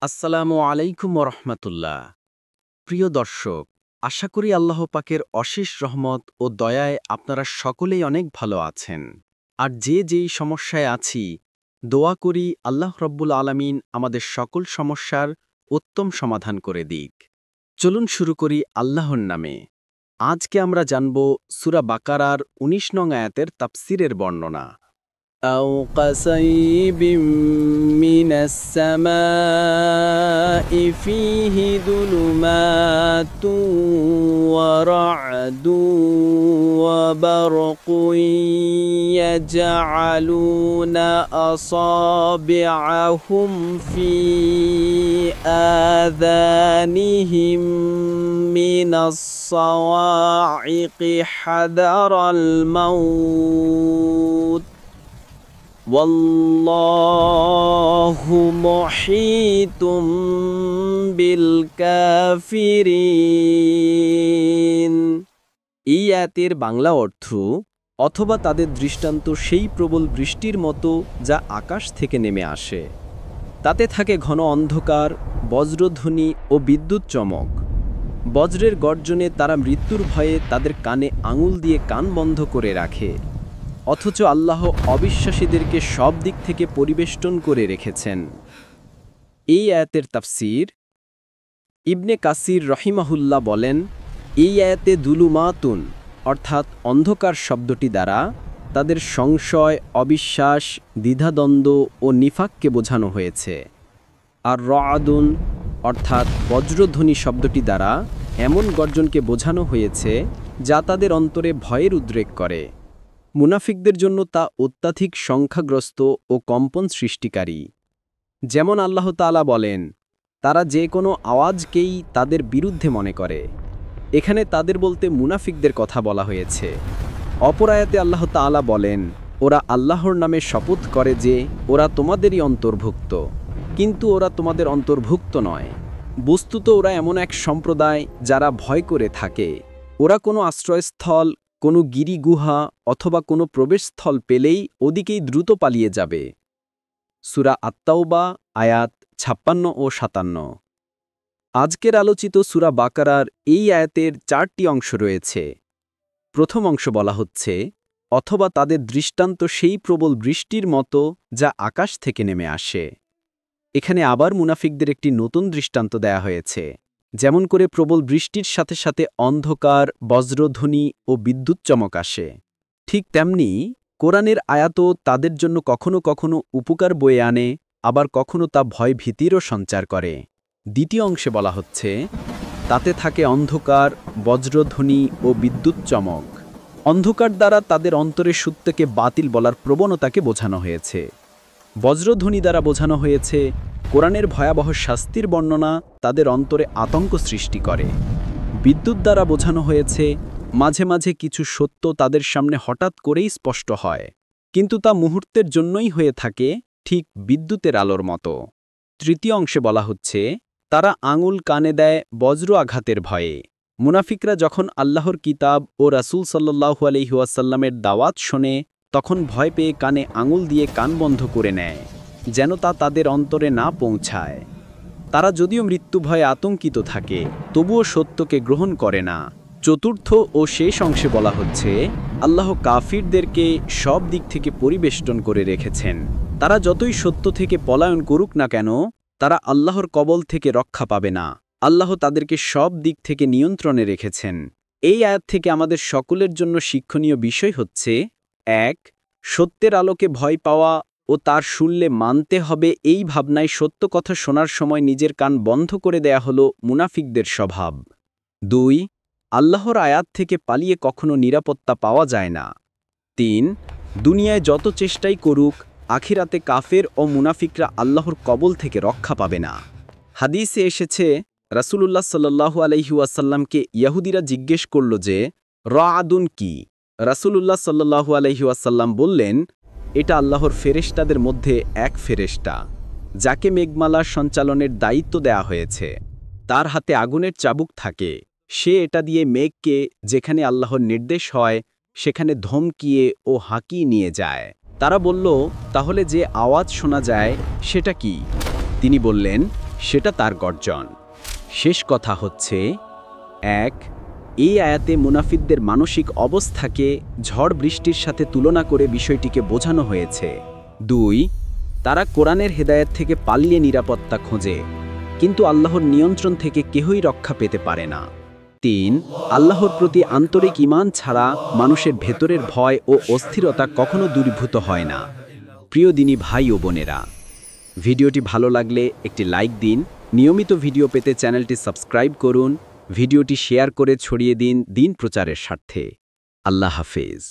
আসসালামু আলাইকুম রহমতুল্লাহ। প্রিয় দর্শক, আশা করি আল্লাহ পাকের অশেষ রহমত ও দয়ায় আপনারা সকলেই অনেক ভালো আছেন। আর যেই সমস্যায় আছি, দোয়া করি আল্লাহ রব্বুল আলামিন আমাদের সকল সমস্যার উত্তম সমাধান করে দিক। চলুন শুরু করি আল্লাহর নামে। আজকে আমরা জানব সূরা বাকারার ১৯ নং আয়াতের তাফসিরের বর্ণনা। أو كصيب من السماء فيه ظلمات ورعد وبرق يجعلون أصابعهم في آذانهم من الصواعق حذر الموت والله محيط بالكافرين। এই আয়াতের বাংলা অর্থ, অথবা তাদের দৃষ্টান্ত সেই প্রবল বৃষ্টির মতো যা আকাশ থেকে নেমে আসে, তাতে থাকে ঘন অন্ধকার, বজ্রধ্বনি ও বিদ্যুৎ চমক। বজ্রের গর্জনে তারা মৃত্যুর ভয়ে তাদের কানে আঙুল দিয়ে কান বন্ধ করে রাখে, অথচ আল্লাহ অবিশ্বাসীদেরকে সব দিক থেকে পরিবেষ্টন করে রেখেছেন। এই আয়াতের তাফসির ইবনে কাসির রহিমাহুল্লাহ বলেন, এই আয়াতে দুলুমাতুন অর্থাৎ অন্ধকার শব্দটি দ্বারা তাদের সংশয়, অবিশ্বাস, দ্বিধাদ্বন্দ্ব ও নিফাককে বোঝানো হয়েছে। আর রআদুন অর্থাৎ বজ্রধ্বনি শব্দটি দ্বারা এমন গর্জনকে বোঝানো হয়েছে যা তাদের অন্তরে ভয়ের উদ্রেক করে। মুনাফিকদের জন্য তা অত্যাধিক সংখ্যাগ্রস্ত ও কম্পন সৃষ্টিকারী। যেমন আল্লাহ তাআলা বলেন, তারা যে কোনো আওয়াজকেই তাদের বিরুদ্ধে মনে করে। এখানে তাদের বলতে মুনাফিকদের কথা বলা হয়েছে। অপর আয়াতে আল্লাহ তাআলা বলেন, ওরা আল্লাহর নামে শপথ করে যে ওরা তোমাদেরই অন্তর্ভুক্ত, কিন্তু ওরা তোমাদের অন্তর্ভুক্ত নয়। বস্তুত ওরা এমন এক সম্প্রদায় যারা ভয় করে থাকে। ওরা কোনো আশ্রয়স্থল, কোনো গিরিগুহা অথবা কোনো প্রবেশস্থল পেলেই ওদিকেই দ্রুত পালিয়ে যাবে। সূরা আত-তাওবা আয়াত ৫৬ ও ৫৭। আজকের আলোচিত সূরা বাকারার এই আয়াতের ৪টি অংশ রয়েছে। প্রথম অংশ বলা হচ্ছে, অথবা তাদের দৃষ্টান্ত সেই প্রবল বৃষ্টির মতো যা আকাশ থেকে নেমে আসে। এখানে আবার মুনাফিকদের একটি নতুন দৃষ্টান্ত দেয়া হয়েছে। যেমন করে প্রবল বৃষ্টির সাথে সাথে অন্ধকার, বজ্রধ্বনি ও বিদ্যুৎ চমক আসে, ঠিক তেমনি কোরআনের আয়াতও তাদের জন্য কখনো কখনো উপকার বয়ে আনে, আবার কখনো তা ভয় ভীতিরও সঞ্চার করে। দ্বিতীয় অংশে বলা হচ্ছে, তাতে থাকে অন্ধকার, বজ্রধ্বনি ও বিদ্যুৎ চমক। অন্ধকার দ্বারা তাদের অন্তরের সত্যকে বাতিল বলার প্রবণতাকে বোঝানো হয়েছে। বজ্রধ্বনি দ্বারা বোঝানো হয়েছে কোরআনের ভয়াবহ শাস্তির বর্ণনা তাদের অন্তরে আতঙ্ক সৃষ্টি করে। বিদ্যুৎ দ্বারা বোঝানো হয়েছে মাঝে মাঝে কিছু সত্য তাদের সামনে হঠাৎ করেই স্পষ্ট হয়, কিন্তু তা মুহূর্তের জন্যই হয়ে থাকে, ঠিক বিদ্যুতের আলোর মতো। তৃতীয় অংশে বলা হচ্ছে, তারা আঙুল কানে দেয় বজ্র আঘাতের ভয়ে। মুনাফিকরা যখন আল্লাহর কিতাব ও রাসূল সাল্লাল্লাহু আলাইহি ওয়াসাল্লামের দাওয়াত শোনে, তখন ভয় পেয়ে কানে আঙুল দিয়ে কান বন্ধ করে নেয়, যেন তা তাদের অন্তরে না পৌঁছায়। তারা যদিও মৃত্যু ভয়ে আতঙ্কিত থাকে, তবুও সত্যকে গ্রহণ করে না। চতুর্থ ও শেষ অংশে বলা হচ্ছে, আল্লাহ কাফিরদেরকে সব দিক থেকে পরিবেষ্টন করে রেখেছেন। তারা যতই সত্য থেকে পলায়ন করুক না কেন, তারা আল্লাহর কবল থেকে রক্ষা পাবে না। আল্লাহ তাদেরকে সব দিক থেকে নিয়ন্ত্রণে রেখেছেন। এই আয়াত থেকে আমাদের সকলের জন্য শিক্ষণীয় বিষয় হচ্ছে, ১. সত্যের আলোকে ভয় পাওয়া ও তার শুনলে মানতে হবে, এই ভাবনায় সত্য কথা শোনার সময় নিজের কান বন্ধ করে দেয়া হল মুনাফিকদের স্বভাব। ২. আল্লাহর আয়াত থেকে পালিয়ে কখনো নিরাপত্তা পাওয়া যায় না। ৩. দুনিয়ায় যত চেষ্টাই করুক, আখিরাতে কাফের ও মুনাফিকরা আল্লাহর কবল থেকে রক্ষা পাবে না। হাদিসে এসেছে, রাসূলুল্লাহ সাল্লাল্লাহু আলাইহি ওয়াসাল্লামকে ইহুদিরা জিজ্ঞেস করল যে, রআদুন কি? রাসূলুল্লাহ সাল্লাল্লাহু আলাইহি ওয়াসাল্লাম বললেন, এটা আল্লাহর ফেরেশতাদের মধ্যে এক ফেরেশতা, যাকে মেঘমালার সঞ্চালনের দায়িত্ব দেয়া হয়েছে। তার হাতে আগুনের চাবুক থাকে। সে এটা দিয়ে মেঘকে যেখানে আল্লাহর নির্দেশ হয় সেখানে ধমকিয়ে ও হাঁকিয়ে নিয়ে যায়। তারা বলল, তাহলে যে আওয়াজ শোনা যায় সেটা কি? তিনি বললেন, সেটা তার গর্জন। শেষ কথা হচ্ছে, ১. এই আয়াতে মুনাফিকদের মানসিক অবস্থাকে ঝড় বৃষ্টির সাথে তুলনা করে বিষয়টিকে বোঝানো হয়েছে। ২. তারা কোরআনের হেদায়েত থেকে পালিয়ে নিরাপত্তা খোঁজে, কিন্তু আল্লাহর নিয়ন্ত্রণ থেকে কেহই রক্ষা পেতে পারে না। ৩. আল্লাহর প্রতি আন্তরিক ঈমান ছাড়া মানুষের ভেতরের ভয় ও অস্থিরতা কখনো দূরীভূত হয় না। প্রিয় দিনী ভাই ও বোনেরা, ভিডিওটি ভালো লাগলে একটি লাইক দিন, নিয়মিত ভিডিও পেতে চ্যানেলটি সাবস্ক্রাইব করুন, ভিডিওটি শেয়ার করে ছড়িয়ে দিন দিন প্রচারের স্বার্থে। আল্লাহ হাফেজ।